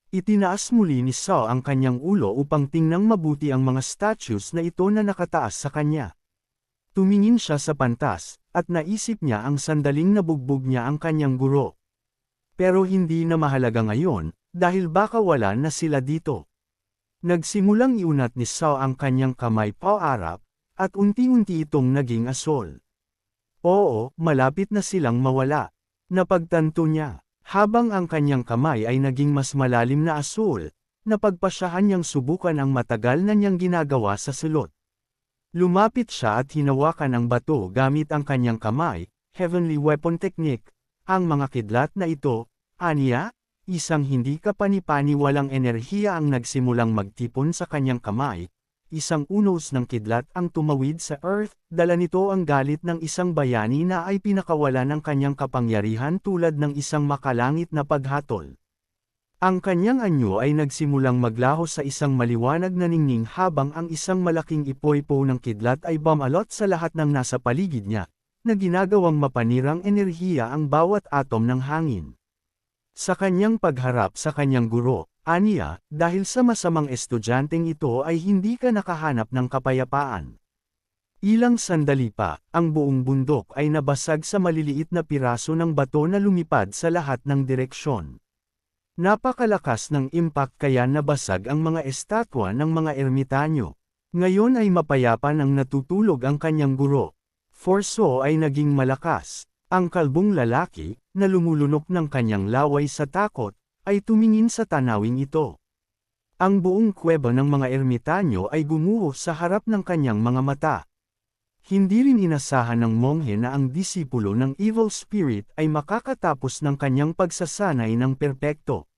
Itinaas muli ni Saw ang kanyang ulo upang tingnang mabuti ang mga statues na ito na nakataas sa kanya. Tumingin siya sa pantas, at naisip niya ang sandaling nabugbog niya ang kanyang guro. Pero hindi na mahalaga ngayon, dahil baka wala na sila dito. Nagsimulang iunat ni Saw ang kanyang kamay paarap, at unti-unti itong naging asol. Oo, malapit na silang mawala. Napagtanto niya, habang ang kanyang kamay ay naging mas malalim na asol, napagpasyahan niyang subukan ang matagal na niyang ginagawa sa sulot. Lumapit siya at hinawakan ang bato gamit ang kanyang kamay, heavenly weapon technique, ang mga kidlat na ito, aniya, isang hindi kapani-paniwalang enerhiya ang nagsimulang magtipon sa kanyang kamay, isang unos ng kidlat ang tumawid sa earth, dala nito ang galit ng isang bayani na ay pinakawala ng kanyang kapangyarihan tulad ng isang makalangit na paghatol. Ang kanyang anyo ay nagsimulang maglaho sa isang maliwanag na ningning habang ang isang malaking ipoy-po ng kidlat ay bumalot sa lahat ng nasa paligid niya, na ginagawang mapanirang enerhiya ang bawat atom ng hangin. Sa kanyang pagharap sa kanyang guro, aniya, dahil sa masamang estudyanteng ito ay hindi ka nakahanap ng kapayapaan. Ilang sandali pa, ang buong bundok ay nabasag sa maliliit na piraso ng bato na lumipad sa lahat ng direksyon. Napakalakas ng impact kaya nabasag ang mga estatwa ng mga ermitanyo. Ngayon ay mapayapa nang natutulog ang kanyang guro. Forso ay naging malakas. Ang kalbong lalaki, na lumulunok ng kanyang laway sa takot, ay tumingin sa tanawing ito. Ang buong kuweba ng mga ermitanyo ay gumuho sa harap ng kanyang mga mata. Hindi rin inasahan ng monghe na ang disipulo ng evil spirit ay makakatapos ng kanyang pagsasanay ng perpekto.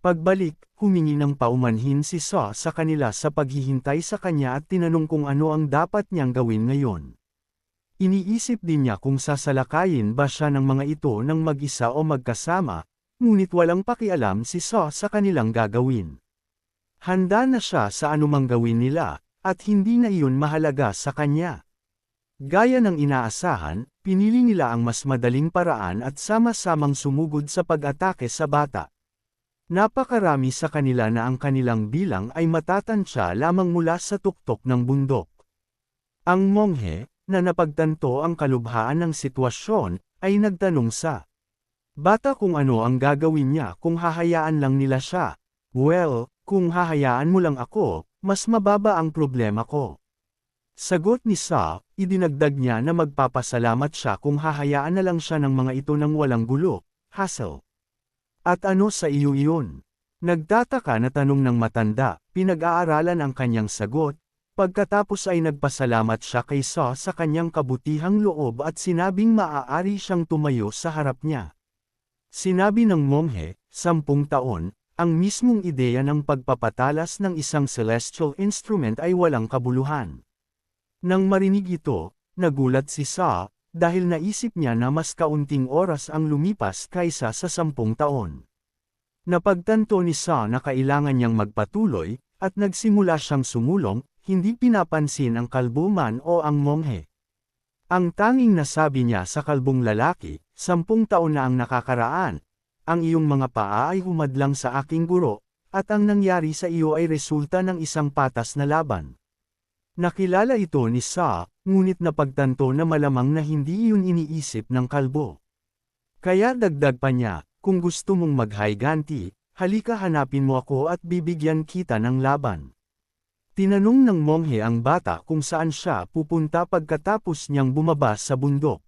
Pagbalik, humingi ng paumanhin si Saw sa kanila sa paghihintay sa kanya at tinanong kung ano ang dapat niyang gawin ngayon. Iniisip din niya kung sasalakayin ba siya ng mga ito ng mag-isa o magkasama, ngunit walang pakialam si Saw sa kanilang gagawin. Handa na siya sa anumang gawin nila, at hindi na iyon mahalaga sa kanya. Gaya ng inaasahan, pinili nila ang mas madaling paraan at sama-samang sumugod sa pag-atake sa bata. Napakarami sa kanila na ang kanilang bilang ay matatansya lamang mula sa tuktok ng bundok. Ang monghe, na napagtanto ang kalubhaan ng sitwasyon, ay nagtanong sa bata kung ano ang gagawin niya kung hahayaan lang nila siya. Well, kung hahayaan mo lang ako, mas mababa ang problema ko. Sagot ni Saw, idinagdag niya na magpapasalamat siya kung hahayaan na lang siya ng mga ito ng walang gulo, hassle. At ano sa iyo iyon? Nagtataka na tanong ng matanda, pinag-aaralan ang kanyang sagot, pagkatapos ay nagpasalamat siya kay Saw sa kanyang kabutihang loob at sinabing maaari siyang tumayo sa harap niya. Sinabi ng monghe, 10 taon, ang mismong ideya ng pagpapatalas ng isang celestial instrument ay walang kabuluhan. Nang marinig ito, nagulat si Saw, dahil naisip niya na mas kaunting oras ang lumipas kaysa sa 10 taon. Napagtanto ni Saw na kailangan niyang magpatuloy, at nagsimula siyang sumulong, hindi pinapansin ang kalbo man o ang monghe. Ang tanging nasabi niya sa kalbong lalaki, 10 taon na ang nakakaraan, ang iyong mga paa ay humadlang sa aking guro, at ang nangyari sa iyo ay resulta ng isang patas na laban. Nakilala ito ni Saw, ngunit napagtanto na malamang na hindi iyon iniisip ng kalbo. Kaya dagdag pa niya, kung gusto mong maghayganti, halika hanapin mo ako at bibigyan kita ng laban. Tinanong ng monghe ang bata kung saan siya pupunta pagkatapos niyang bumaba sa bundok.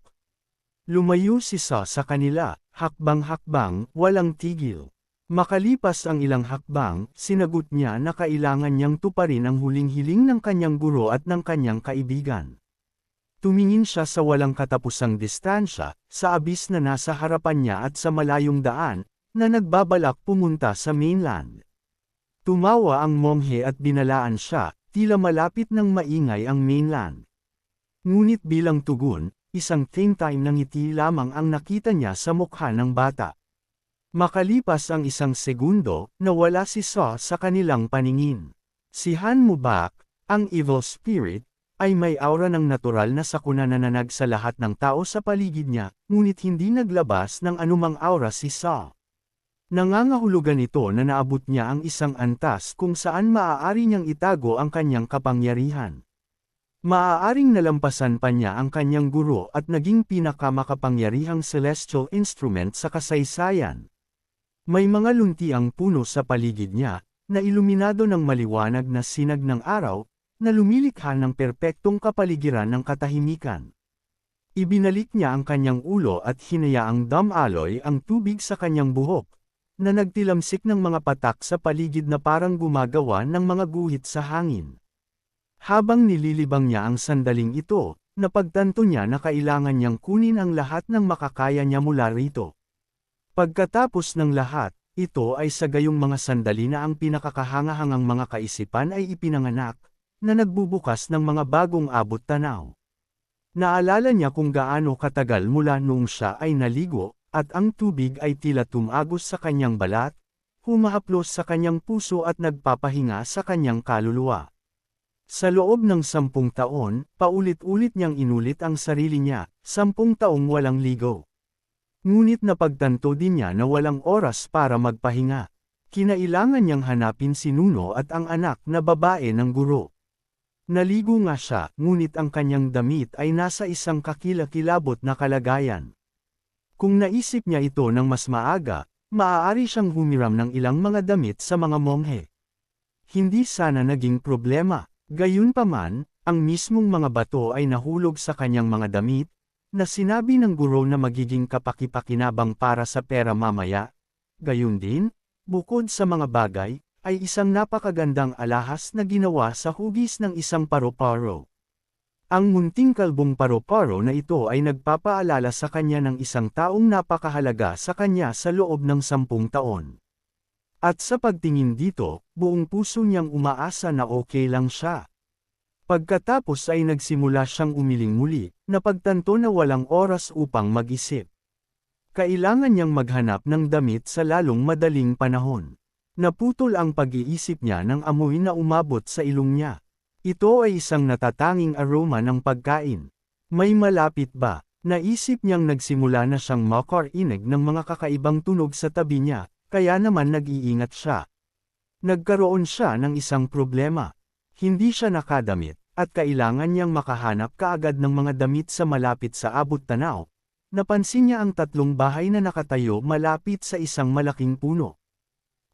Lumayo si Saw sa kanila, hakbang-hakbang, walang tigil. Makalipas ang ilang hakbang, sinagot niya na kailangan niyang tuparin ang huling hiling ng kanyang guro at ng kanyang kaibigan. Tumingin siya sa walang katapusang distansya, sa abis na nasa harapan niya at sa malayong daan, na nagbabalak pumunta sa mainland. Tumawa ang monghe at binalaan siya, tila malapit ng maingay ang mainland. Ngunit bilang tugon, isang time ng ngiti lamang ang nakita niya sa mukha ng bata. Makalipas ang isang segundo, nawala si Saw sa kanilang paningin. Si Han Mubak, ang evil spirit, ay may aura ng natural na sakuna na nanag sa lahat ng tao sa paligid niya, ngunit hindi naglabas ng anumang aura si Saw. Nangangahulugan ito na naabot niya ang isang antas kung saan maaari niyang itago ang kanyang kapangyarihan. Maaaring nalampasan pa niya ang kanyang guro at naging pinakamakapangyarihang celestial instrument sa kasaysayan. May mga luntiang puno sa paligid niya, na iluminado ng maliwanag na sinag ng araw, na lumilikha ng perpektong kapaligiran ng katahimikan. Ibinalik niya ang kanyang ulo at hinayaang damaloy ang tubig sa kanyang buhok, na nagtilamsik ng mga patak sa paligid na parang gumagawa ng mga guhit sa hangin. Habang nililibang niya ang sandaling ito, napagtanto niya na kailangan niyang kunin ang lahat ng makakaya niya mula rito. Pagkatapos ng lahat, ito ay sa gayong mga sandali na ang pinakakahangahangang mga kaisipan ay ipinanganak, na nagbubukas ng mga bagong abot-tanaw. Naalala niya kung gaano katagal mula noong siya ay naligo, at ang tubig ay tila tumagos sa kanyang balat, humahaplos sa kanyang puso at nagpapahinga sa kanyang kaluluwa. Sa loob ng 10 taon, paulit-ulit niyang inulit ang sarili niya, 10 taong walang ligo. Ngunit napagtanto din niya na walang oras para magpahinga. Kinailangan niyang hanapin si Nuno at ang anak na babae ng guro. Naligo nga siya, ngunit ang kanyang damit ay nasa isang kakilakilabot na kalagayan. Kung naisip niya ito ng mas maaga, maaari siyang humiram ng ilang mga damit sa mga monghe. Hindi sana naging problema, gayunpaman, ang mismong mga bato ay nahulog sa kanyang mga damit, na sinabi ng guro na magiging kapakipakinabang para sa pera mamaya. Gayun din, bukod sa mga bagay, ay isang napakagandang alahas na ginawa sa hugis ng isang paru-paro. Ang munting kalbong paru-paro na ito ay nagpapaalala sa kanya ng isang taong napakahalaga sa kanya sa loob ng 10 taon. At sa pagtingin dito, buong puso niyang umaasa na okay lang siya. Pagkatapos ay nagsimula siyang umiling muli, napagtanto na walang oras upang mag-isip. Kailangan niyang maghanap ng damit sa lalong madaling panahon. Naputol ang pag-iisip niya ng amoy na umabot sa ilong niya. Ito ay isang natatanging aroma ng pagkain. May malapit ba? Naisip niyang nagsimula na siyang makarinig ng mga kakaibang tunog sa tabi niya, kaya naman nag-iingat siya. Nagkaroon siya ng isang problema. Hindi siya nakadamit, at kailangan niyang makahanap kaagad ng mga damit sa malapit sa abot-tanaw. Napansin niya ang 3 bahay na nakatayo malapit sa isang malaking puno.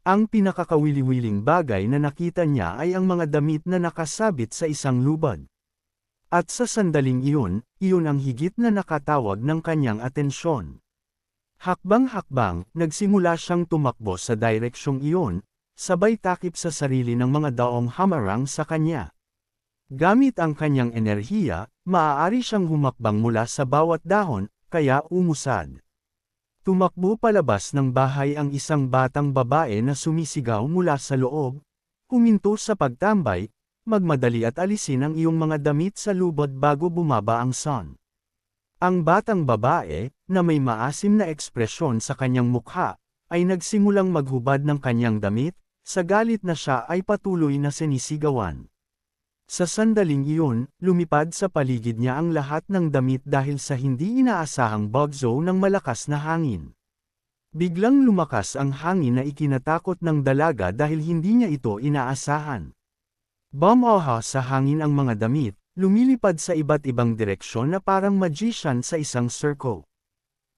Ang pinakakawili-wiling bagay na nakita niya ay ang mga damit na nakasabit sa isang lubad. At sa sandaling iyon ang higit na nakatawag ng kanyang atensyon. Hakbang-hakbang, nagsimula siyang tumakbo sa direksyong iyon, sabay takip sa sarili ng mga daong hamarang sa kanya. Gamit ang kanyang enerhiya, maaari siyang humakbang mula sa bawat dahon, kaya umusad. Tumakbo palabas ng bahay ang isang batang babae na sumisigaw mula sa loob, huminto sa pagtambay, magmadali at alisin ang iyong mga damit sa lubad bago bumaba ang sun. Ang batang babae, na may maasim na ekspresyon sa kanyang mukha, ay nagsimulang maghubad ng kanyang damit, sa galit na siya ay patuloy na sinisigawan. Sa sandaling iyon, lumipad sa paligid niya ang lahat ng damit dahil sa hindi inaasahang bagyo ng malakas na hangin. Biglang lumakas ang hangin na ikinatakot ng dalaga dahil hindi niya ito inaasahan. Bumaha sa hangin ang mga damit, lumilipad sa iba't ibang direksyon na parang magician sa isang circle.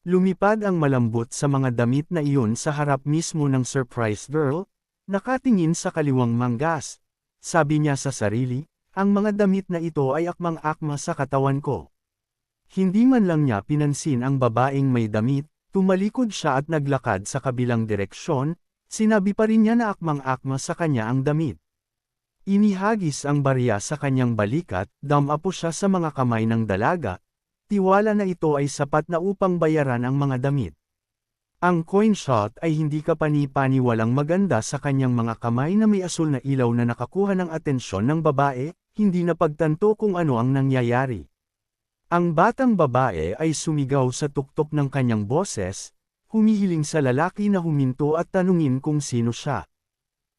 Lumipad ang malambot sa mga damit na iyon sa harap mismo ng surprise girl, nakatingin sa kaliwang manggas. Sabi niya sa sarili, ang mga damit na ito ay akmang-akma sa katawan ko. Hindi man lang niya pinansin ang babaeng may damit, tumalikod siya at naglakad sa kabilang direksyon, sinabi pa rin niya na akmang-akma sa kanya ang damit. Inihagis ang barya sa kanyang balikat, damapo siya sa mga kamay ng dalaga, tiwala na ito ay sapat na upang bayaran ang mga damit. Ang coin shot ay hindi kapani-paniwalang maganda sa kanyang mga kamay na may asul na ilaw na nakakuha ng atensyon ng babae, hindi napagtanto kung ano ang nangyayari. Ang batang babae ay sumigaw sa tuktok ng kanyang boses, humihiling sa lalaki na huminto at tanungin kung sino siya.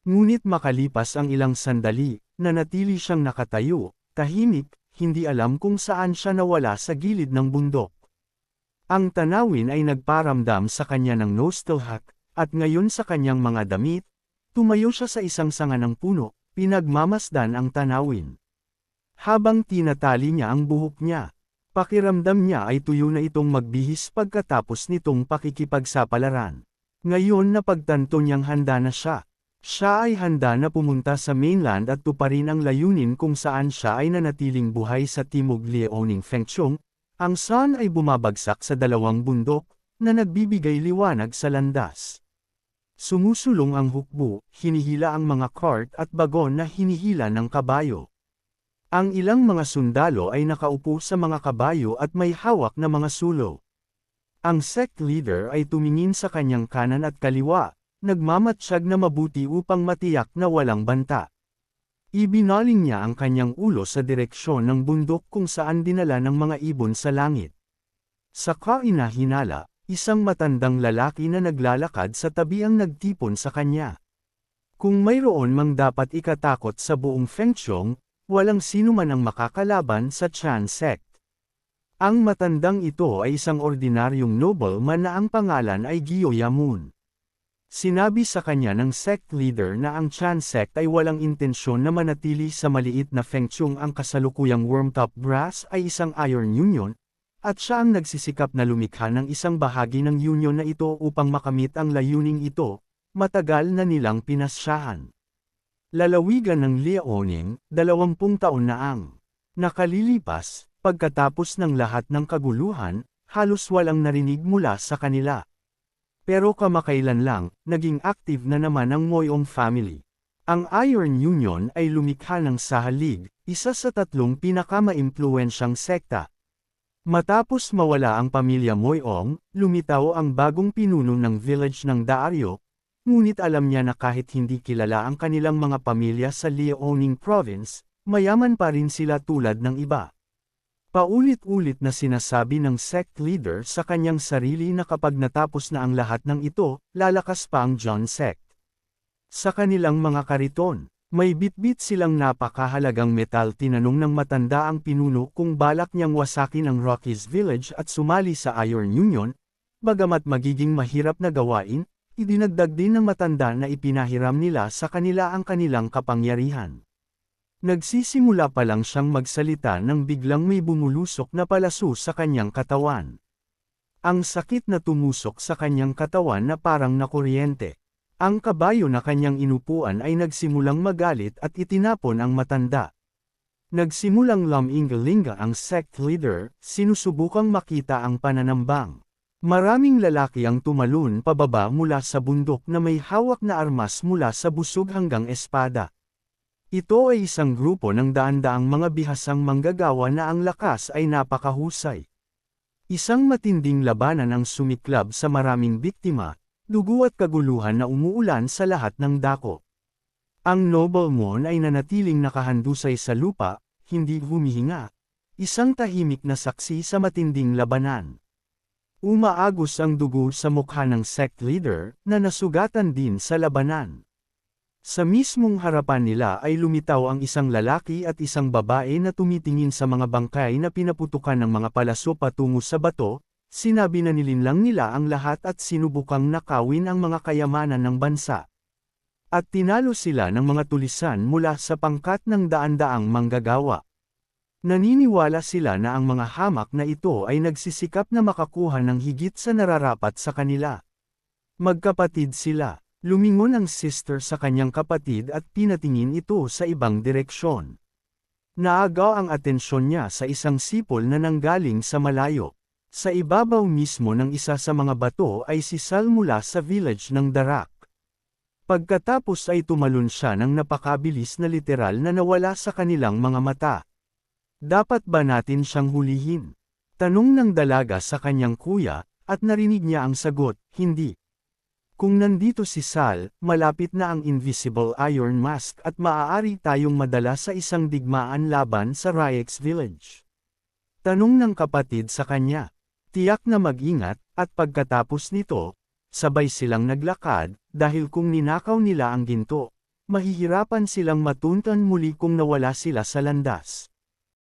Ngunit makalipas ang ilang sandali, nanatili siyang nakatayo, tahimik, hindi alam kung saan siya nawala sa gilid ng bundok. Ang tanawin ay nagparamdam sa kanya ng nostalgia, At ngayon sa kanyang mga damit, tumayo siya sa isang sanga ng puno, pinagmamasdan ang tanawin. Habang tinatali niya ang buhok niya, pakiramdam niya ay tuyo na itong magbihis pagkatapos nitong pakikipagsapalaran. Ngayon na pagtanto niyang handa na siya. Siya ay handa na pumunta sa mainland at tuparin ang layunin kung saan siya ay nanatiling buhay sa Timog Liaoning Fengchong. Ang sun ay bumabagsak sa dalawang bundok, na nagbibigay liwanag sa landas. Sumusulong ang hukbo, hinihila ang mga cart at bagon na hinihila ng kabayo. Ang ilang mga sundalo ay nakaupo sa mga kabayo at may hawak na mga sulo. Ang sect leader ay tumingin sa kanyang kanan at kaliwa, nagmamatsyag na mabuti upang matiyak na walang banta. Ibinaling niya ang kanyang ulo sa direksyon ng bundok kung saan dinala ng mga ibon sa langit. Sa kainahinala, isang matandang lalaki na naglalakad sa tabi ang nagtipon sa kanya. Kung mayroon mang dapat ikatakot sa buong Fengchong, walang sino man ang makakalaban sa Chan sect. Ang matandang ito ay isang ordinaryong nobleman na ang pangalan ay Gyo Yamun. Sinabi sa kanya ng sect leader na ang Chan sect ay walang intensyon na manatili sa maliit na Fengchong. Ang kasalukuyang Wormtop Brass ay isang iron union, at siya ang nagsisikap na lumikha ng isang bahagi ng union na ito upang makamit ang layuning ito, matagal na nilang pinasyahan. Lalawigan ng Liaoning, 20 taon na ang nakalilipas, pagkatapos ng lahat ng kaguluhan, halos walang narinig mula sa kanila. Pero kamakailan lang, naging active na naman ang Moyong family. Ang Iron Union ay lumikha ng Sahalig, isa sa 3 pinakamaimpluwensyang sekta. Matapos mawala ang pamilya Moyong, lumitaw ang bagong pinuno ng village ng Daario, ngunit alam niya na kahit hindi kilala ang kanilang mga pamilya sa Liaoning province, mayaman pa rin sila tulad ng iba. Paulit-ulit na sinasabi ng sect leader sa kanyang sarili na kapag natapos na ang lahat ng ito, lalakas pa ang John sect. Sa kanilang mga kariton, may bitbit silang napakahalagang metal. Tinanong ng matanda ang pinuno kung balak niyang wasakin ang Rockies Village at sumali sa Iron Union, bagamat magiging mahirap na gawain. Idinagdag din ng matanda na ipinahiram nila sa kanila ang kanilang kapangyarihan. Nagsisimula pa lang siyang magsalita nang biglang may bumulusok na palaso sa kanyang katawan. Ang sakit na tumusok sa kanyang katawan na parang nakuryente. Ang kabayo na kanyang inupuan ay nagsimulang magalit at itinapon ang matanda. Nagsimulang laminggalinga ang sect leader, sinusubukang makita ang pananambang. Maraming lalaki ang tumalon pababa mula sa bundok na may hawak na armas mula sa busog hanggang espada. Ito ay isang grupo ng daan-daang mga bihasang manggagawa na ang lakas ay napakahusay. Isang matinding labanan ang sumiklab sa maraming biktima, dugo at kaguluhan na umuulan sa lahat ng dako. Ang nobleman ay nanatiling nakahandusay sa lupa, hindi humihinga, isang tahimik na saksi sa matinding labanan. Umaagos ang dugo sa mukha ng sect leader, na nasugatan din sa labanan. Sa mismong harapan nila ay lumitaw ang isang lalaki at isang babae na tumitingin sa mga bangkay na pinaputukan ng mga palaso patungo sa bato. Sinabi na nilinlang nila ang lahat at sinubukang nakawin ang mga kayamanan ng bansa. At tinalo sila ng mga tulisan mula sa pangkat ng daan-daang manggagawa. Naniniwala sila na ang mga hamak na ito ay nagsisikap na makakuha ng higit sa nararapat sa kanila. Magkapatid sila. Lumingon ang sister sa kanyang kapatid at pinatingin ito sa ibang direksyon. Naagaw ang atensyon niya sa isang sipol na nanggaling sa malayo. Sa ibabaw mismo ng isa sa mga bato ay sisal mula sa village ng Darak. Pagkatapos ay tumalon siya ng napakabilis na literal na nawala sa kanilang mga mata. Dapat ba natin siyang hulihin? Tanong ng dalaga sa kanyang kuya, at narinig niya ang sagot, hindi. Kung nandito si Sal, malapit na ang Invisible Iron Mask at maaari tayong madala sa isang digmaan laban sa Ryex Village. Tanong ng kapatid sa kanya. Tiyak na mag-ingat, at pagkatapos nito, sabay silang naglakad, dahil kung ninakaw nila ang ginto, mahihirapan silang matuntan muli kung nawala sila sa landas.